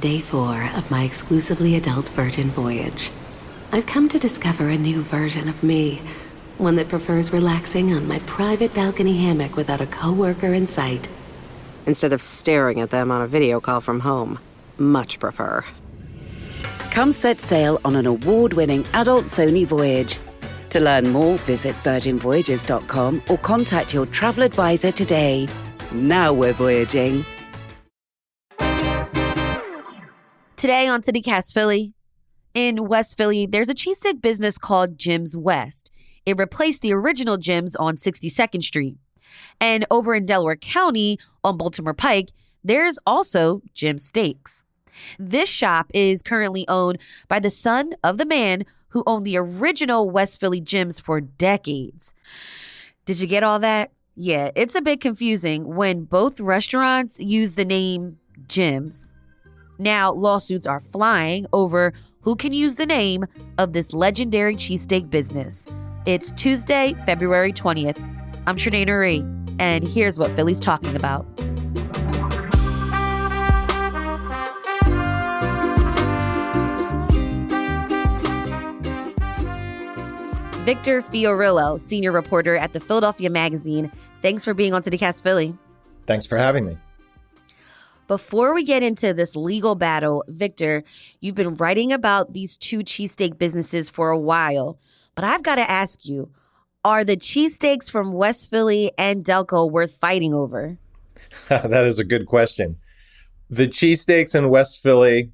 Day 4 of my exclusively adult virgin voyage. I've come to discover a new version of me, one that prefers relaxing on my private balcony hammock without a coworker in sight, instead of staring at them on a video call from home. Much prefer. Come set sail on an award-winning adult Sony voyage. To learn more, visit virginvoyages.com or contact your travel advisor today. Now we're voyaging. Today on CityCast Philly, in West Philly, there's a cheesesteak business called Jim's West. It replaced the original Jim's on 62nd Street. And over in Delaware County on Baltimore Pike, there's also Jim's Steaks. This shop is currently owned by the son of the man who owned the original West Philly Jim's for decades. Did you get all that? Yeah, it's a bit confusing when both restaurants use the name Jim's. Now, lawsuits are flying over who can use the name of this legendary cheesesteak business. It's Tuesday, February 20th. I'm Trenae Nuri, and here's what Philly's talking about. Victor Fiorillo, senior reporter at the Philadelphia Magazine. Thanks for being on CityCast Philly. Thanks for having me. Before we get into this legal battle, Victor, you've been writing about these two cheesesteak businesses for a while, but I've got to ask you, are the cheesesteaks from West Philly and Delco worth fighting over? That is a good question. The cheesesteaks in West Philly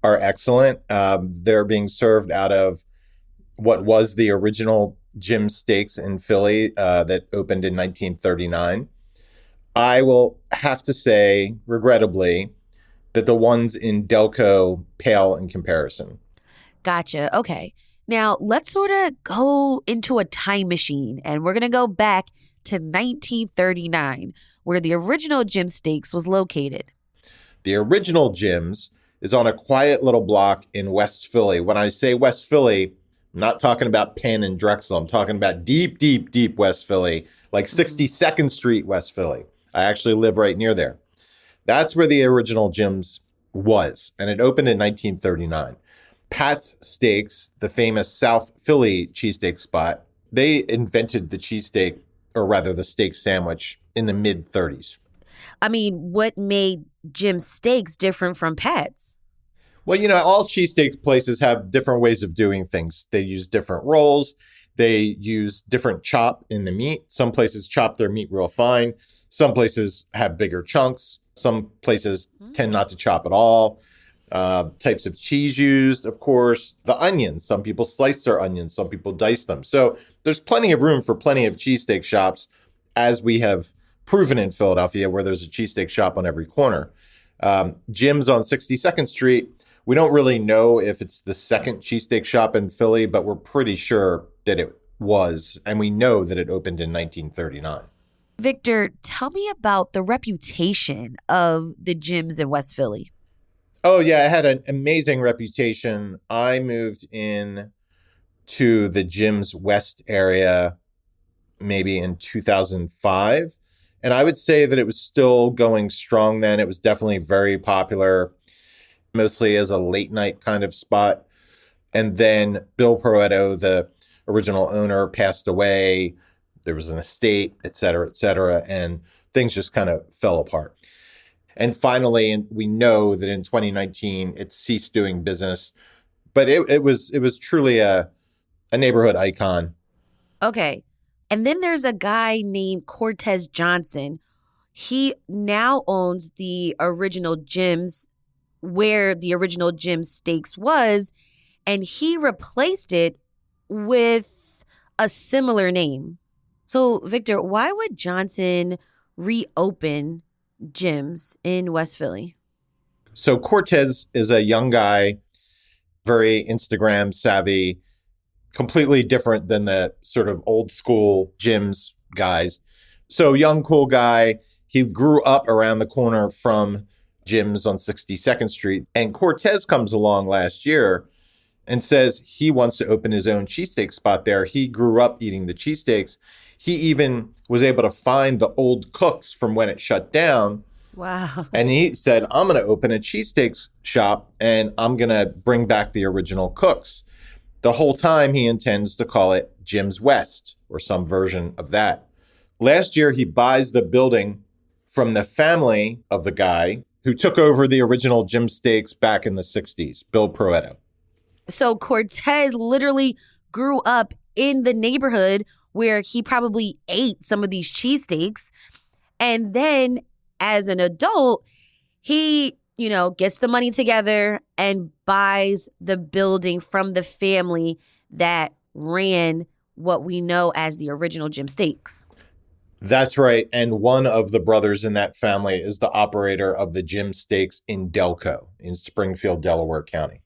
are excellent. They're being served out of what was the original Jim's Steaks in Philly that opened in 1939. I will have to say, regrettably, that the ones in Delco pale in comparison. Gotcha. Okay. Now, let's sort of go into a time machine, and we're going to go back to 1939, where the original Jim's Steaks was located. The original Jim's is on a quiet little block in West Philly. When I say West Philly, I'm not talking about Penn and Drexel. I'm talking about deep, deep, deep West Philly, like 62nd Street, West Philly. I actually live right near there. That's where the original Jim's was, and it opened in 1939. Pat's Steaks, the famous South Philly cheesesteak spot, they invented the cheesesteak, or rather the steak sandwich, in the mid-30s. I mean, what made Jim's Steaks different from Pat's? Well, you know, all cheesesteak places have different ways of doing things. They use different rolls. They use different chop in the meat. Some places chop their meat real fine. Some places have bigger chunks. Some places tend not to chop at all. Types of cheese used, of course. The onions. Some people slice their onions. Some people dice them. So there's plenty of room for plenty of cheesesteak shops, as we have proven in Philadelphia, where there's a cheesesteak shop on every corner. Jim's on 62nd Street. We don't really know if it's the second cheesesteak shop in Philly, but we're pretty sure that it was, and we know that it opened in 1939. Victor, tell me about the reputation of the Jim's in West Philly. Oh, yeah, it had an amazing reputation. I moved in to the Jim's West area maybe in 2005, and I would say that it was still going strong then. It was definitely very popular, mostly as a late night kind of spot. And then Bill Proetto, the original owner, passed away. There was an estate, et cetera, and things just kind of fell apart. And finally, and we know that in 2019, it ceased doing business. But it was truly a neighborhood icon. Okay. And then there's a guy named Cortez Johnson. He now owns the original Jim's, where the original Jim's Steaks was, and he replaced it with a similar name. So, Victor, why would Johnson reopen Jim's in West Philly? So Cortez is a young guy, very Instagram savvy, completely different than the sort of old school Jim's guys. So young, cool guy. He grew up around the corner from Jim's on 62nd Street. And Cortez comes along last year and says he wants to open his own cheesesteak spot there. He grew up eating the cheesesteaks. He even was able to find the old cooks from when it shut down Wow. And he said, I'm going to open a cheesesteak shop and I'm going to bring back the original cooks. The whole time he intends to call it Jim's West or some version of that. Last year, he buys the building from the family of the guy who took over the original Jim's Steaks back in the 60s, Bill Proetto. So Cortez literally grew up in the neighborhood where he probably ate some of these cheesesteaks. And then as an adult, he, gets the money together and buys the building from the family that ran what we know as the original Jim Steaks. That's right. And one of the brothers in that family is the operator of the Jim Steaks in Delco in Springfield, Delaware County.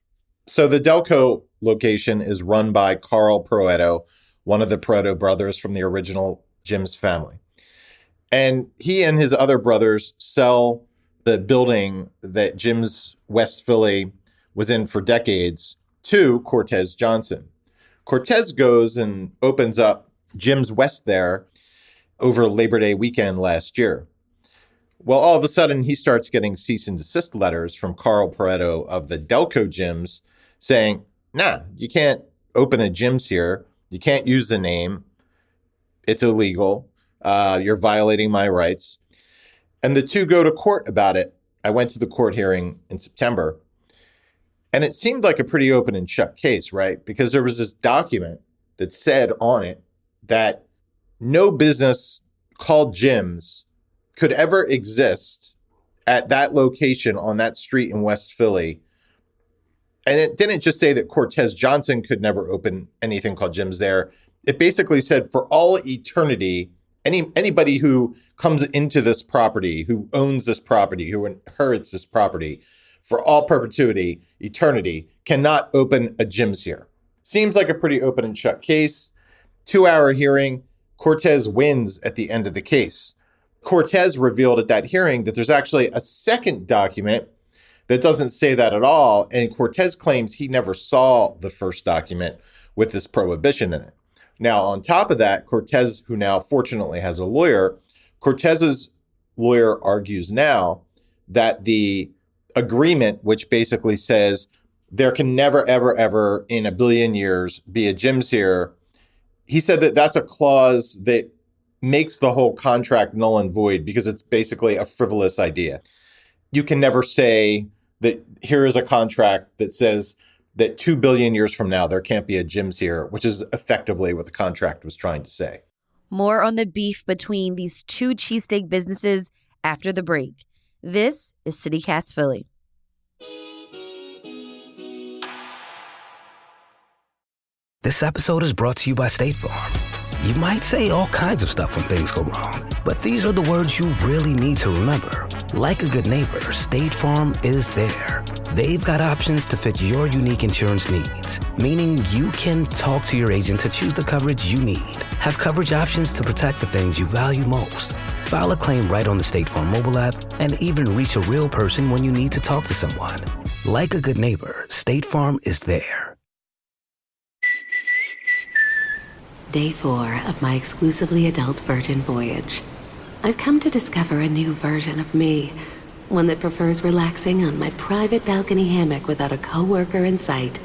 So the Delco location is run by Carl Proetto, one of the Proetto brothers from the original Jim's family. And he and his other brothers sell the building that Jim's West Philly was in for decades to Cortez Johnson. Cortez goes and opens up Jim's West there over Labor Day weekend last year. Well, all of a sudden, he starts getting cease and desist letters from Carl Proetto of the Delco Gyms saying, nah, you can't open a Jim's here. You can't use the name. It's illegal. You're violating my rights. And the two go to court about it. I went to the court hearing in September. And it seemed like a pretty open and shut case, right? Because there was this document that said on it that no business called Jim's could ever exist at that location on that street in West Philly. And it didn't just say that Cortez Johnson could never open anything called Jim's there. It basically said for all eternity, anybody who comes into this property, who owns this property, who inherits this property, for all perpetuity, eternity, cannot open a Jim's here. Seems like a pretty open and shut case. 2-hour hearing. Cortez wins at the end of the case. Cortez revealed at that hearing that there's actually a second document that doesn't say that at all. And Cortez claims he never saw the first document with this prohibition in it. Now, on top of that, Cortez, who now fortunately has a lawyer, Cortez's lawyer argues now that the agreement, which basically says there can never, ever, ever in a billion years be a Jim's here, he said that that's a clause that makes the whole contract null and void because it's basically a frivolous idea. You can never say that here is a contract that says that 2 billion years from now, there can't be a Jim's here, which is effectively what the contract was trying to say. More on the beef between these two cheesesteak businesses after the break. This is CityCast Philly. This episode is brought to you by State Farm. You might say all kinds of stuff when things go wrong, but these are the words you really need to remember. Like a good neighbor, State Farm is there. They've got options to fit your unique insurance needs, meaning you can talk to your agent to choose the coverage you need, have coverage options to protect the things you value most, file a claim right on the State Farm mobile app, and even reach a real person when you need to talk to someone. Like a good neighbor, State Farm is there. Day 4 of my exclusively adult virgin voyage. I've come to discover a new version of me, one that prefers relaxing on my private balcony hammock without a coworker in sight,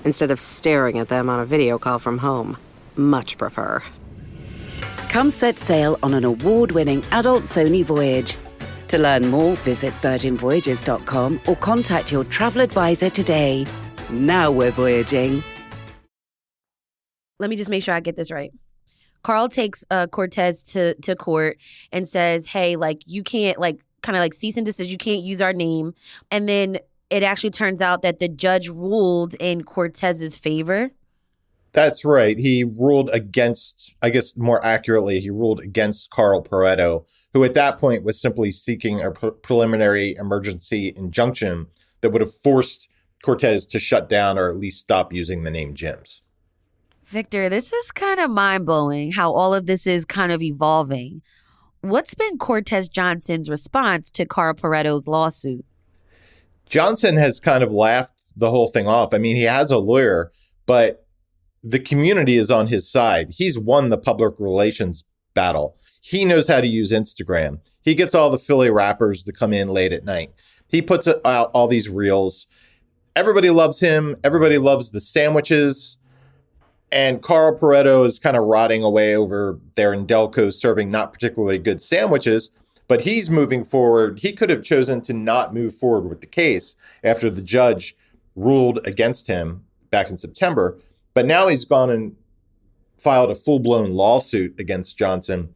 instead of staring at them on a video call from home. Much prefer. Come set sail on an award-winning adult Sony voyage. To learn more, visit virginvoyages.com or contact your travel advisor today. Now we're voyaging. Let me just make sure I get this right. Carl takes Cortez to court and says, hey, you can't, kind of cease and desist, you can't use our name. And then it actually turns out that the judge ruled in Cortez's favor. That's right. He ruled against, I guess more accurately, he ruled against Carl Proetto, who at that point was simply seeking a preliminary emergency injunction that would have forced Cortez to shut down or at least stop using the name Jim's. Victor, this is kind of mind-blowing how all of this is kind of evolving. What's been Cortez Johnson's response to Carl Proetto's lawsuit? Johnson has kind of laughed the whole thing off. I mean, he has a lawyer, but the community is on his side. He's won the public relations battle. He knows how to use Instagram. He gets all the Philly rappers to come in late at night. He puts out all these reels. Everybody loves him. Everybody loves the sandwiches. And Carl Pareto is kind of rotting away over there in Delco, serving not particularly good sandwiches, but he's moving forward. He could have chosen to not move forward with the case after the judge ruled against him back in September. But now he's gone and filed a full-blown lawsuit against Johnson,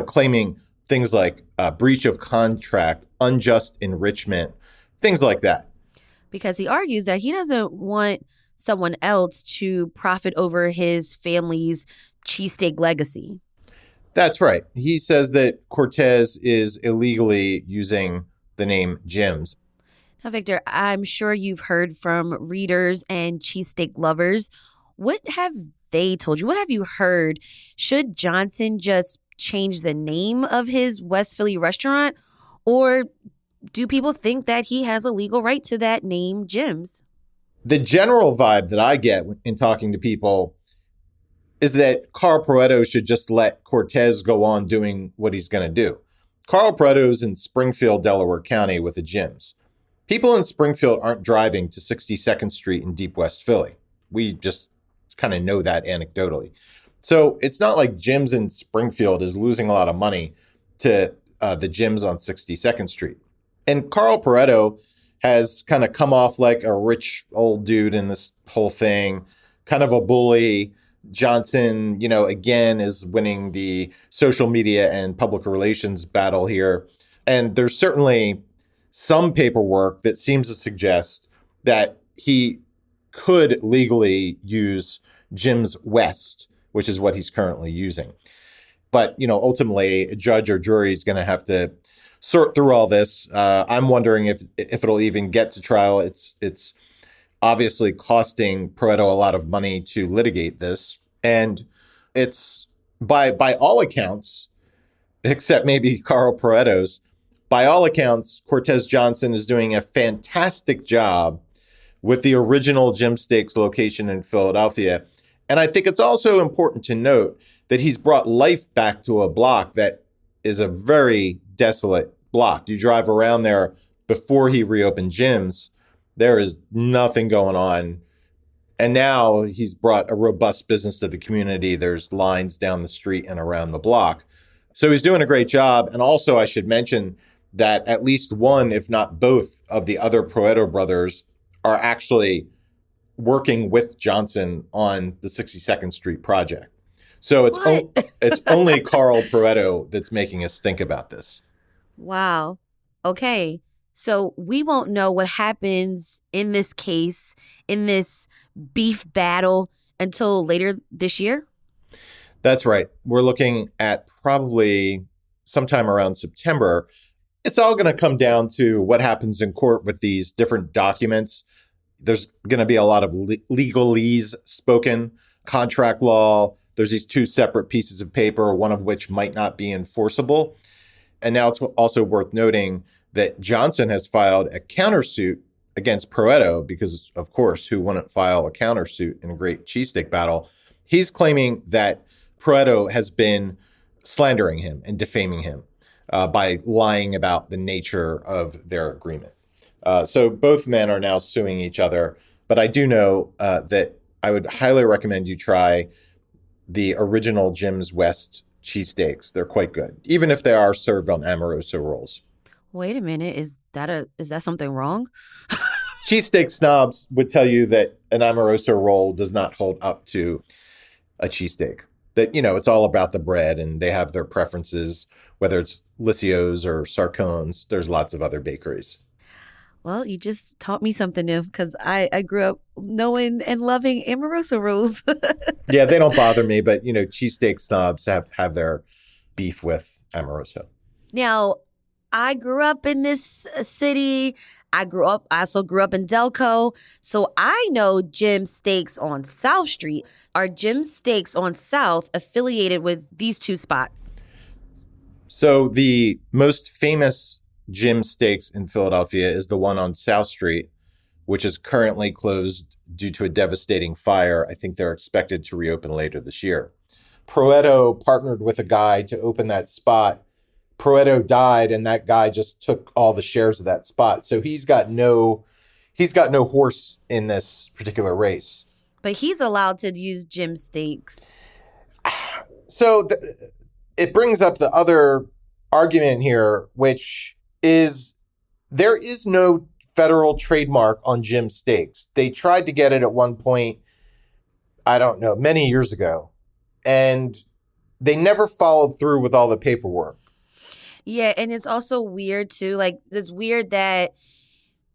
claiming things like breach of contract, unjust enrichment, things like that. Because he argues that he doesn't want someone else to profit over his family's cheesesteak legacy. That's right. He says that Cortez is illegally using the name Jim's. Now, Victor, I'm sure you've heard from readers and cheesesteak lovers. What have they told you? What have you heard? Should Johnson just change the name of his West Philly restaurant? Or do people think that he has a legal right to that name, Jim's? The general vibe that I get in talking to people is that Carl Pareto should just let Cortez go on doing what he's going to do. Carl Pareto's in Springfield, Delaware County with the Jim's. People in Springfield aren't driving to 62nd Street in Deep West Philly. We just kind of know that anecdotally. So it's not like Jim's in Springfield is losing a lot of money to the Jim's on 62nd Street. And Carl Pareto has kind of come off like a rich old dude in this whole thing, kind of a bully. Johnson, again, is winning the social media and public relations battle here. And there's certainly some paperwork that seems to suggest that he could legally use Jim's West, which is what he's currently using. But, ultimately, a judge or jury is going to have to sort through all this. I'm wondering if it'll even get to trial. It's obviously costing Pareto a lot of money to litigate this. And it's by all accounts, except maybe Carl Pareto's, by all accounts, Cortez Johnson is doing a fantastic job with the original Jim Steaks location in Philadelphia. And I think it's also important to note that he's brought life back to a block that is a very desolate block. You drive around there before he reopened Jim's, there is nothing going on. And now he's brought a robust business to the community. There's lines down the street and around the block. So he's doing a great job. And also I should mention that at least one, if not both, of the other Pareto brothers are actually working with Johnson on the 62nd Street project. So it's only Carl Pareto that's making us think about this. Wow. Okay. So we won't know what happens in this case, in this beef battle, until later this year? That's right. We're looking at probably sometime around September. It's all going to come down to what happens in court with these different documents. There's going to be a lot of legalese spoken, contract law. There's these two separate pieces of paper, one of which might not be enforceable. And now it's also worth noting that Johnson has filed a countersuit against Pareto because, of course, who wouldn't file a countersuit in a great cheesesteak battle? He's claiming that Pareto has been slandering him and defaming him by lying about the nature of their agreement. So both men are now suing each other. But I do know that I would highly recommend you try the original Jim's West cheesesteaks. They're quite good, even if they are served on Amoroso rolls. Wait a minute. Is that something wrong? Cheesesteak snobs would tell you that an Amoroso roll does not hold up to a cheesesteak. That, it's all about the bread and they have their preferences, whether it's Lissio's or Sarcone's. There's lots of other bakeries. Well, you just taught me something new because I grew up knowing and loving Amoroso rolls. Yeah, they don't bother me, but, cheesesteak snobs have their beef with Amoroso. Now, I grew up in this city. I also grew up in Delco. So I know Jim's Steaks on South Street. Are Jim's Steaks on South affiliated with these two spots? So the most famous Jim's Steaks in Philadelphia is the one on South Street, which is currently closed due to a devastating fire. I think they're expected to reopen later this year. Proetto partnered with a guy to open that spot. Proetto died, and that guy just took all the shares of that spot. So he's got no horse in this particular race. But he's allowed to use Jim's steaks. So it brings up the other argument here, which is there is no federal trademark on Jim's steaks. They tried to get it at one point, I don't know, many years ago, and they never followed through with all the paperwork. Yeah, and it's also weird too. Like, it's weird that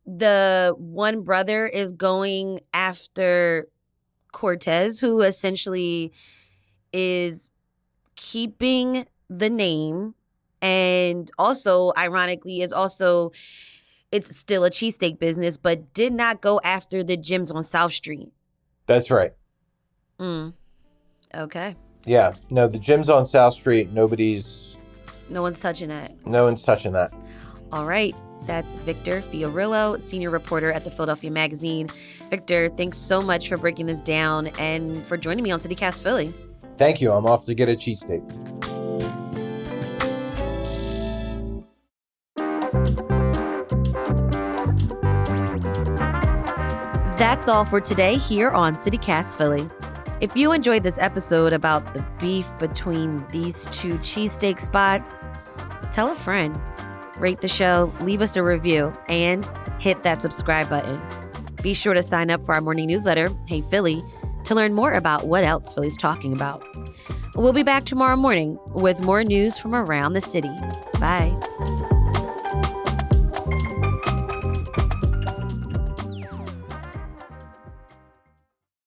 the one brother is going after Cortez, who essentially is keeping the name, and also, ironically, it's still a cheesesteak business, but did not go after the gyms on South Street. That's right. Okay. Yeah. No, the gyms on South Street, no one's touching that. No one's touching that. All right. That's Victor Fiorillo, senior reporter at the Philadelphia Magazine. Victor, thanks so much for breaking this down and for joining me on CityCast Philly. Thank you. I'm off to get a cheesesteak. That's all for today here on CityCast Philly. If you enjoyed this episode about the beef between these two cheesesteak spots, tell a friend, rate the show, leave us a review, and hit that subscribe button. Be sure to sign up for our morning newsletter, Hey Philly, to learn more about what else Philly's talking about. We'll be back tomorrow morning with more news from around the city. Bye.